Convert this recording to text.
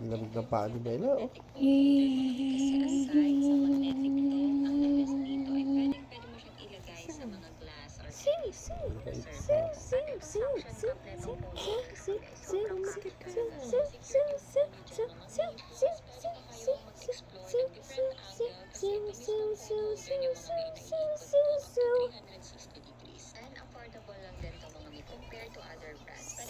Lamig ng paa ni Bella, oh. And affordable lang din ito mga may compared to other brands.